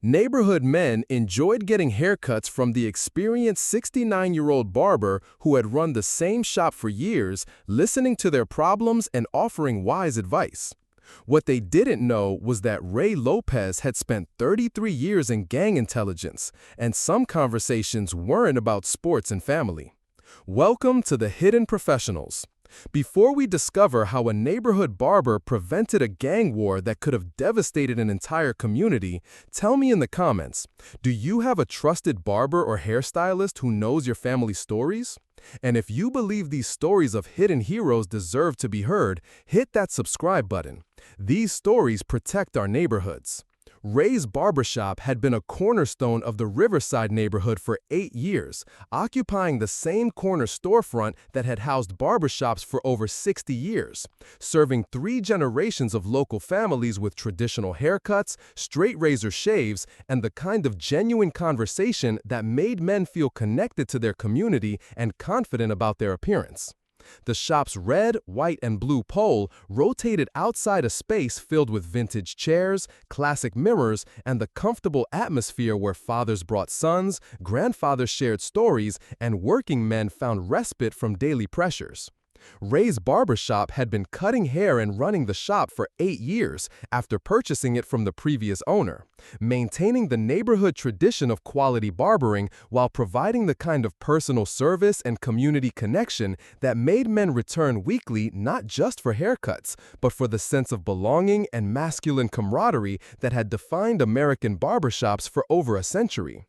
Neighborhood men enjoyed getting haircuts from the experienced 69-year-old barber who had run the same shop for years, listening to their problems and offering wise advice. What they didn't know was that Ray Lopez had spent 33 years in gang intelligence, and some conversations weren't about sports and family. Welcome to the Hidden Professionals. Before we discover how a neighborhood barber prevented a gang war that could have devastated an entire community, tell me in the comments, do you have a trusted barber or hairstylist who knows your family's stories? And if you believe these stories of hidden heroes deserve to be heard, hit that subscribe button. These stories protect our neighborhoods. Ray's Barbershop had been a cornerstone of the Riverside neighborhood for 8 years, occupying the same corner storefront that had housed barbershops for over 60 years, serving 3 generations of local families with traditional haircuts, straight razor shaves, and the kind of genuine conversation that made men feel connected to their community and confident about their appearance. The shop's red, white, and blue pole rotated outside a space filled with vintage chairs, classic mirrors, and the comfortable atmosphere where fathers brought sons, grandfathers shared stories, and working men found respite from daily pressures. Ray's Barbershop had been cutting hair and running the shop for 8 years after purchasing it from the previous owner, maintaining the neighborhood tradition of quality barbering while providing the kind of personal service and community connection that made men return weekly not just for haircuts, but for the sense of belonging and masculine camaraderie that had defined American barbershops for over a century.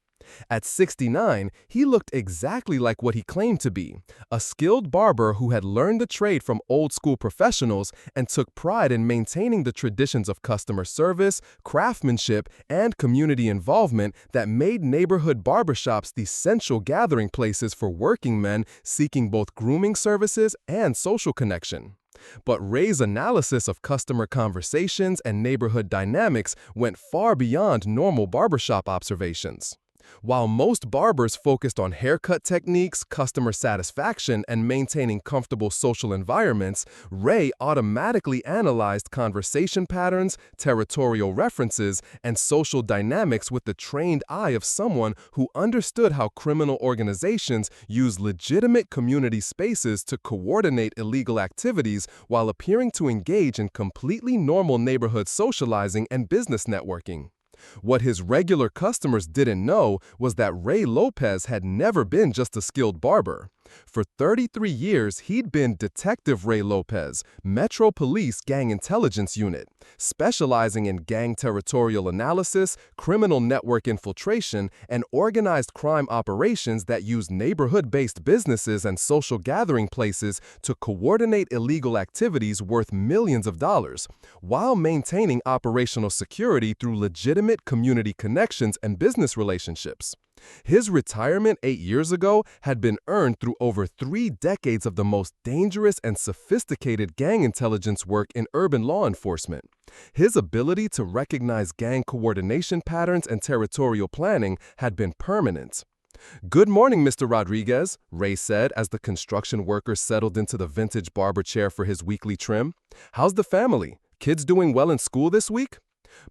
At 69, he looked exactly like what he claimed to be, a skilled barber who had learned the trade from old-school professionals and took pride in maintaining the traditions of customer service, craftsmanship, and community involvement that made neighborhood barbershops the central gathering places for working men seeking both grooming services and social connection. But Ray's analysis of customer conversations and neighborhood dynamics went far beyond normal barbershop observations. While most barbers focused on haircut techniques, customer satisfaction, and maintaining comfortable social environments, Ray automatically analyzed conversation patterns, territorial references, and social dynamics with the trained eye of someone who understood how criminal organizations use legitimate community spaces to coordinate illegal activities while appearing to engage in completely normal neighborhood socializing and business networking. What his regular customers didn't know was that Ray Lopez had never been just a skilled barber. For 33 years, he'd been Detective Ray Lopez, Metro Police Gang Intelligence Unit, specializing in gang territorial analysis, criminal network infiltration, and organized crime operations that use neighborhood-based businesses and social gathering places to coordinate illegal activities worth millions of dollars, while maintaining operational security through legitimate community connections and business relationships. His retirement 8 years ago had been earned through over 3 decades of the most dangerous and sophisticated gang intelligence work in urban law enforcement. His ability to recognize gang coordination patterns and territorial planning had been permanent. "Good morning, Mr. Rodriguez," Ray said as the construction worker settled into the vintage barber chair for his weekly trim. "How's the family? Kids doing well in school this week?"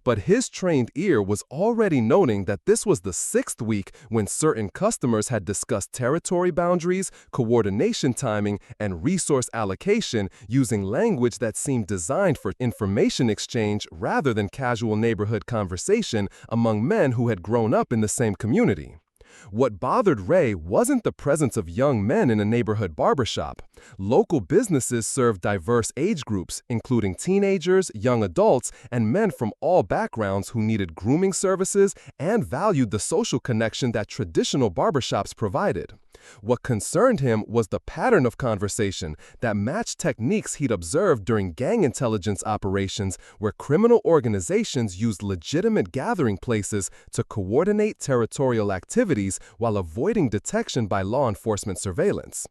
But his trained ear was already noting that this was the 6th week when certain customers had discussed territory boundaries, coordination timing, and resource allocation using language that seemed designed for information exchange rather than casual neighborhood conversation among men who had grown up in the same community. What bothered Ray wasn't the presence of young men in a neighborhood barbershop. Local businesses served diverse age groups, including teenagers, young adults, and men from all backgrounds who needed grooming services and valued the social connection that traditional barbershops provided. What concerned him was the pattern of conversation that matched techniques he'd observed during gang intelligence operations where criminal organizations used legitimate gathering places to coordinate territorial activities while avoiding detection by law enforcement surveillance.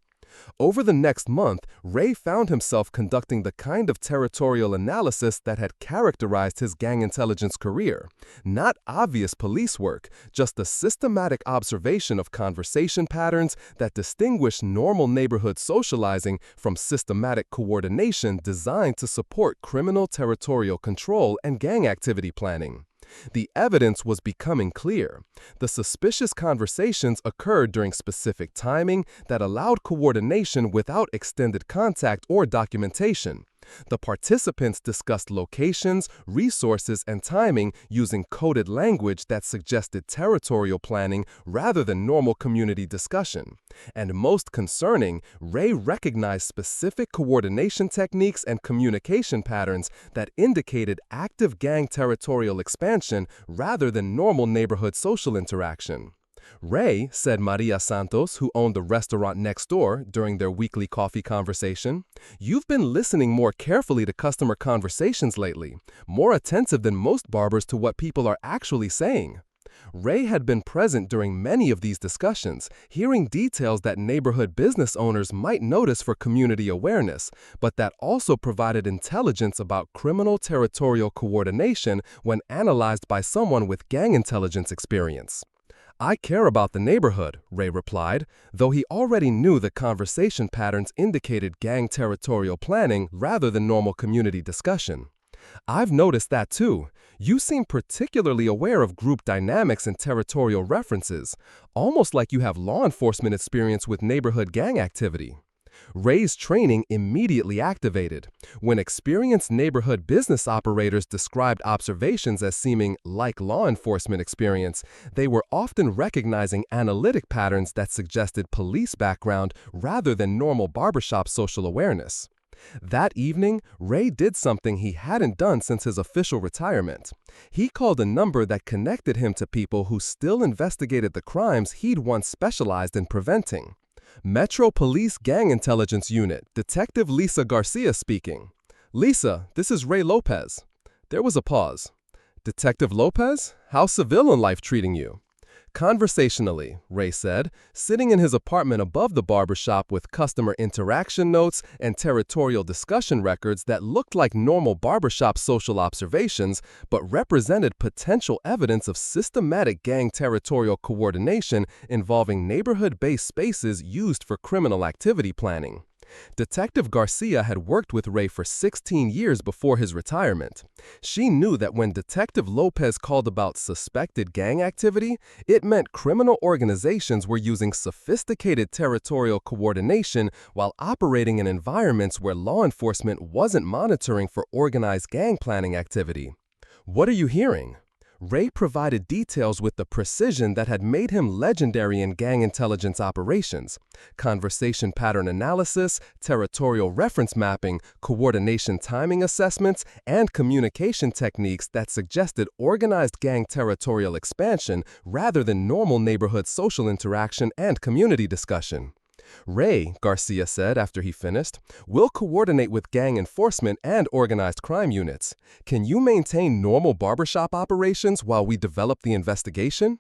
Over the next month, Ray found himself conducting the kind of territorial analysis that had characterized his gang intelligence career. Not obvious police work, just a systematic observation of conversation patterns that distinguish normal neighborhood socializing from systematic coordination designed to support criminal territorial control and gang activity planning. The evidence was becoming clear. The suspicious conversations occurred during specific timing that allowed coordination without extended contact or documentation. The participants discussed locations, resources, and timing using coded language that suggested territorial planning rather than normal community discussion. And most concerning, Ray recognized specific coordination techniques and communication patterns that indicated active gang territorial expansion rather than normal neighborhood social interaction. Ray, said Maria Santos, who owned the restaurant next door, during their weekly coffee conversation, "You've been listening more carefully to customer conversations lately, more attentive than most barbers to what people are actually saying." Ray had been present during many of these discussions, hearing details that neighborhood business owners might notice for community awareness, but that also provided intelligence about criminal territorial coordination when analyzed by someone with gang intelligence experience. "I care about the neighborhood," Ray replied, though he already knew the conversation patterns indicated gang territorial planning rather than normal community discussion. "I've noticed that too. You seem particularly aware of group dynamics and territorial references, almost like you have law enforcement experience with neighborhood gang activity." Ray's training immediately activated. When experienced neighborhood business operators described observations as seeming like law enforcement experience, they were often recognizing analytic patterns that suggested police background rather than normal barbershop social awareness. That evening, Ray did something he hadn't done since his official retirement. He called a number that connected him to people who still investigated the crimes he'd once specialized in preventing. "Metro Police Gang Intelligence Unit, Detective Lisa Garcia speaking." "Lisa, this is Ray Lopez." There was a pause. "Detective Lopez, how's civilian life treating you?" "Conversationally," Ray said, sitting in his apartment above the barbershop with customer interaction notes and territorial discussion records that looked like normal barbershop social observations but represented potential evidence of systematic gang territorial coordination involving neighborhood-based spaces used for criminal activity planning. Detective Garcia had worked with Ray for 16 years before his retirement. She knew that when Detective Lopez called about suspected gang activity, it meant criminal organizations were using sophisticated territorial coordination while operating in environments where law enforcement wasn't monitoring for organized gang planning activity. "What are you hearing?" Ray provided details with the precision that had made him legendary in gang intelligence operations: conversation pattern analysis, territorial reference mapping, coordination timing assessments, and communication techniques that suggested organized gang territorial expansion rather than normal neighborhood social interaction and community discussion. "Ray," Garcia said after he finished, "will coordinate with gang enforcement and organized crime units. Can you maintain normal barbershop operations while we develop the investigation?"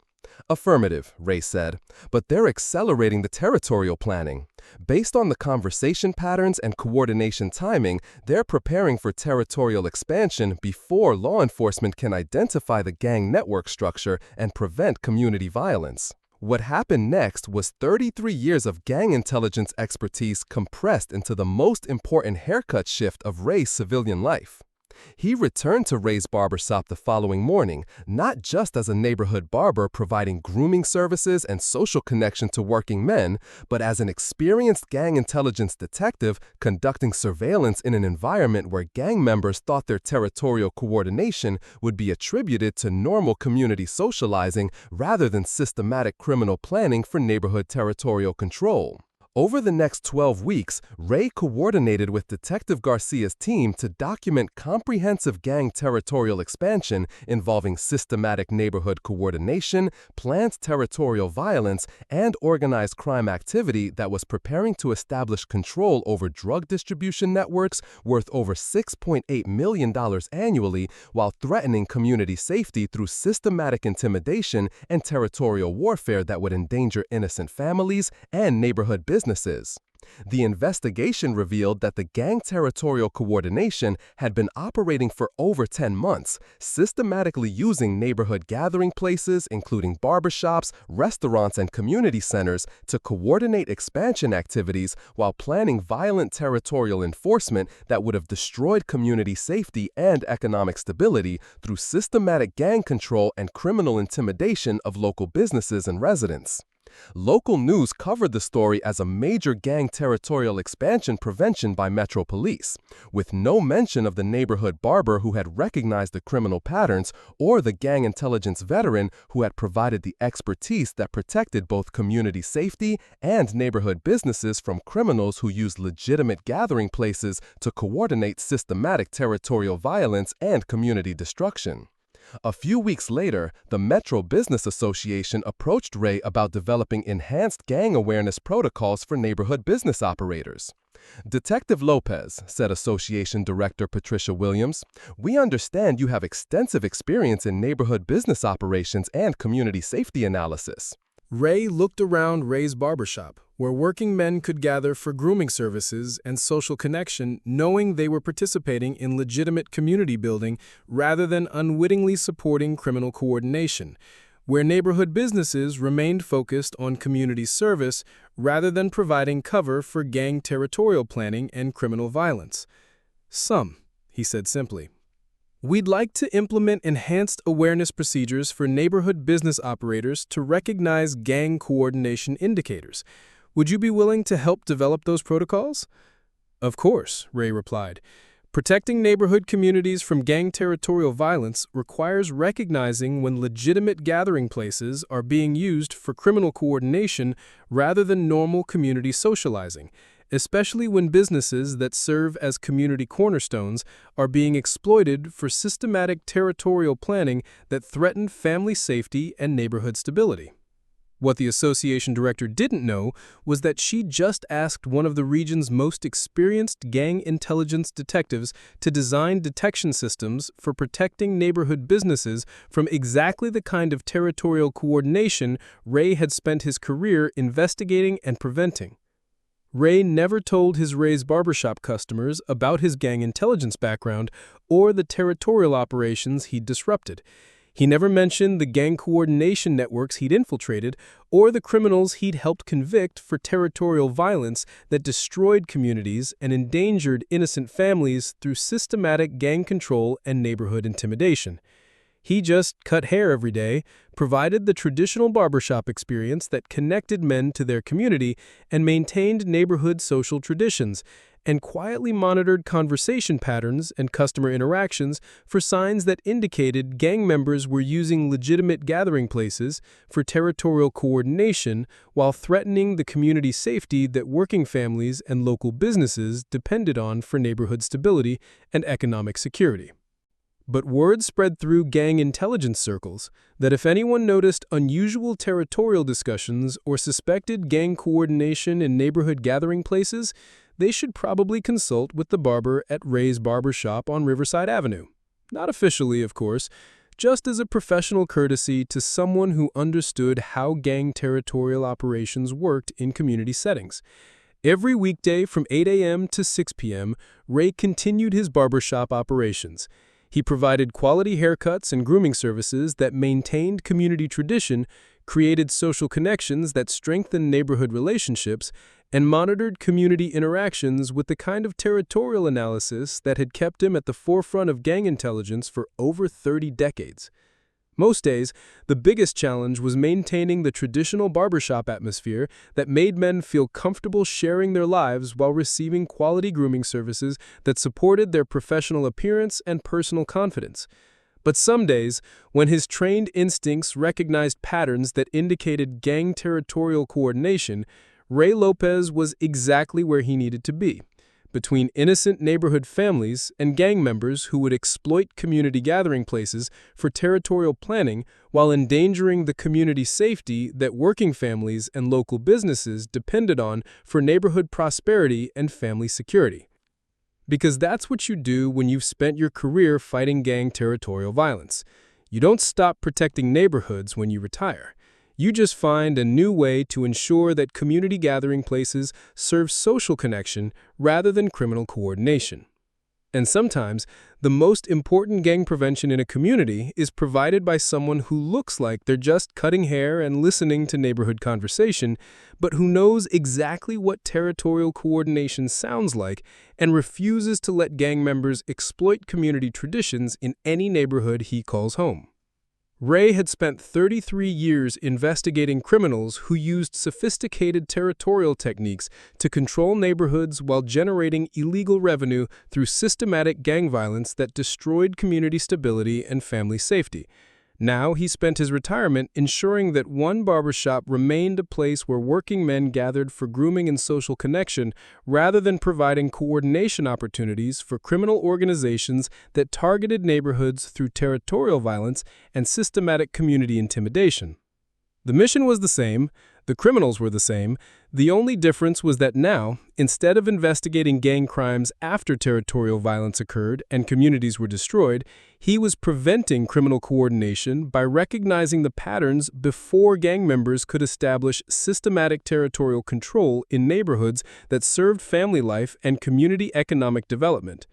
"Affirmative," Ray said, "but they're accelerating the territorial planning. Based on the conversation patterns and coordination timing, they're preparing for territorial expansion before law enforcement can identify the gang network structure and prevent community violence." What happened next was 33 years of gang intelligence expertise compressed into the most important haircut shift of Ray's civilian life. He returned to Ray's barbershop the following morning, not just as a neighborhood barber providing grooming services and social connection to working men, but as an experienced gang intelligence detective conducting surveillance in an environment where gang members thought their territorial coordination would be attributed to normal community socializing rather than systematic criminal planning for neighborhood territorial control. Over the next 12 weeks, Ray coordinated with Detective Garcia's team to document comprehensive gang territorial expansion involving systematic neighborhood coordination, planned territorial violence, and organized crime activity that was preparing to establish control over drug distribution networks worth over $6.8 million annually while threatening community safety through systematic intimidation and territorial warfare that would endanger innocent families and neighborhood businesses. The investigation revealed that the gang territorial coordination had been operating for over 10 months, systematically using neighborhood gathering places, including barbershops, restaurants, and community centers, to coordinate expansion activities while planning violent territorial enforcement that would have destroyed community safety and economic stability through systematic gang control and criminal intimidation of local businesses and residents. Local news covered the story as a major gang territorial expansion prevention by Metro Police, with no mention of the neighborhood barber who had recognized the criminal patterns or the gang intelligence veteran who had provided the expertise that protected both community safety and neighborhood businesses from criminals who used legitimate gathering places to coordinate systematic territorial violence and community destruction. A few weeks later, the Metro Business Association approached Ray about developing enhanced gang awareness protocols for neighborhood business operators. "Detective Lopez," said Association Director Patricia Williams, "we understand you have extensive experience in neighborhood business operations and community safety analysis." Ray looked around Ray's Barbershop, where working men could gather for grooming services and social connection, knowing they were participating in legitimate community building rather than unwittingly supporting criminal coordination, where neighborhood businesses remained focused on community service rather than providing cover for gang territorial planning and criminal violence. He said simply. "We'd like to implement enhanced awareness procedures for neighborhood business operators to recognize gang coordination indicators. Would you be willing to help develop those protocols?" "Of course," Ray replied. "Protecting neighborhood communities from gang territorial violence requires recognizing when legitimate gathering places are being used for criminal coordination rather than normal community socializing, especially when businesses that serve as community cornerstones are being exploited for systematic territorial planning that threaten family safety and neighborhood stability." What the association director didn't know was that she just asked one of the region's most experienced gang intelligence detectives to design detection systems for protecting neighborhood businesses from exactly the kind of territorial coordination Ray had spent his career investigating and preventing. Ray never told his Ray's Barbershop customers about his gang intelligence background or the territorial operations he'd disrupted. He never mentioned the gang coordination networks he'd infiltrated or the criminals he'd helped convict for territorial violence that destroyed communities and endangered innocent families through systematic gang control and neighborhood intimidation. He just cut hair every day, provided the traditional barbershop experience that connected men to their community and maintained neighborhood social traditions, and quietly monitored conversation patterns and customer interactions for signs that indicated gang members were using legitimate gathering places for territorial coordination while threatening the community safety that working families and local businesses depended on for neighborhood stability and economic security. But word spread through gang intelligence circles that if anyone noticed unusual territorial discussions or suspected gang coordination in neighborhood gathering places, they should probably consult with the barber at Ray's Barbershop on Riverside Avenue. Not officially, of course, just as a professional courtesy to someone who understood how gang territorial operations worked in community settings. Every weekday from 8 a.m. to 6 p.m., Ray continued his barbershop operations. He provided quality haircuts and grooming services that maintained community tradition, created social connections that strengthened neighborhood relationships, and monitored community interactions with the kind of territorial analysis that had kept him at the forefront of gang intelligence for over 30 decades. Most days, the biggest challenge was maintaining the traditional barbershop atmosphere that made men feel comfortable sharing their lives while receiving quality grooming services that supported their professional appearance and personal confidence. But some days, when his trained instincts recognized patterns that indicated gang territorial coordination, Ray Lopez was exactly where he needed to be, between innocent neighborhood families and gang members who would exploit community gathering places for territorial planning while endangering the community safety that working families and local businesses depended on for neighborhood prosperity and family security. Because that's what you do when you've spent your career fighting gang territorial violence. You don't stop protecting neighborhoods when you retire. You just find a new way to ensure that community gathering places serve social connection rather than criminal coordination. And sometimes, the most important gang prevention in a community is provided by someone who looks like they're just cutting hair and listening to neighborhood conversation, but who knows exactly what territorial coordination sounds like and refuses to let gang members exploit community traditions in any neighborhood he calls home. Ray had spent 33 years investigating criminals who used sophisticated territorial techniques to control neighborhoods while generating illegal revenue through systematic gang violence that destroyed community stability and family safety. Now he spent his retirement ensuring that one barbershop remained a place where working men gathered for grooming and social connection, rather than providing coordination opportunities for criminal organizations that targeted neighborhoods through territorial violence and systematic community intimidation. The mission was the same, the criminals were the same. The only difference was that now, instead of investigating gang crimes after territorial violence occurred and communities were destroyed, he was preventing criminal coordination by recognizing the patterns before gang members could establish systematic territorial control in neighborhoods that served family life and community economic development.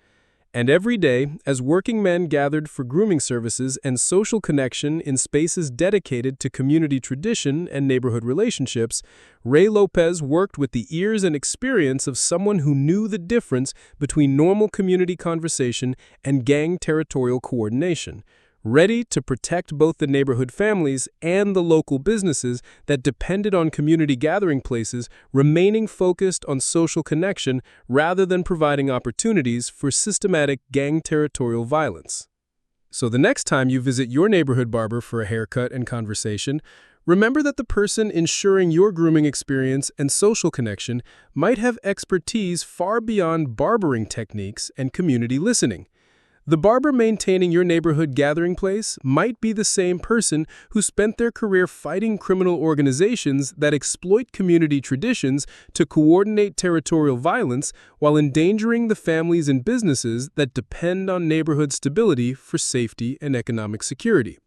And every day, as working men gathered for grooming services and social connection in spaces dedicated to community tradition and neighborhood relationships, Ray Lopez worked with the ears and experience of someone who knew the difference between normal community conversation and gang territorial coordination, ready to protect both the neighborhood families and the local businesses that depended on community gathering places, remaining focused on social connection rather than providing opportunities for systematic gang territorial violence. So the next time you visit your neighborhood barber for a haircut and conversation, remember that the person ensuring your grooming experience and social connection might have expertise far beyond barbering techniques and community listening. The barber maintaining your neighborhood gathering place might be the same person who spent their career fighting criminal organizations that exploit community traditions to coordinate territorial violence while endangering the families and businesses that depend on neighborhood stability for safety and economic security.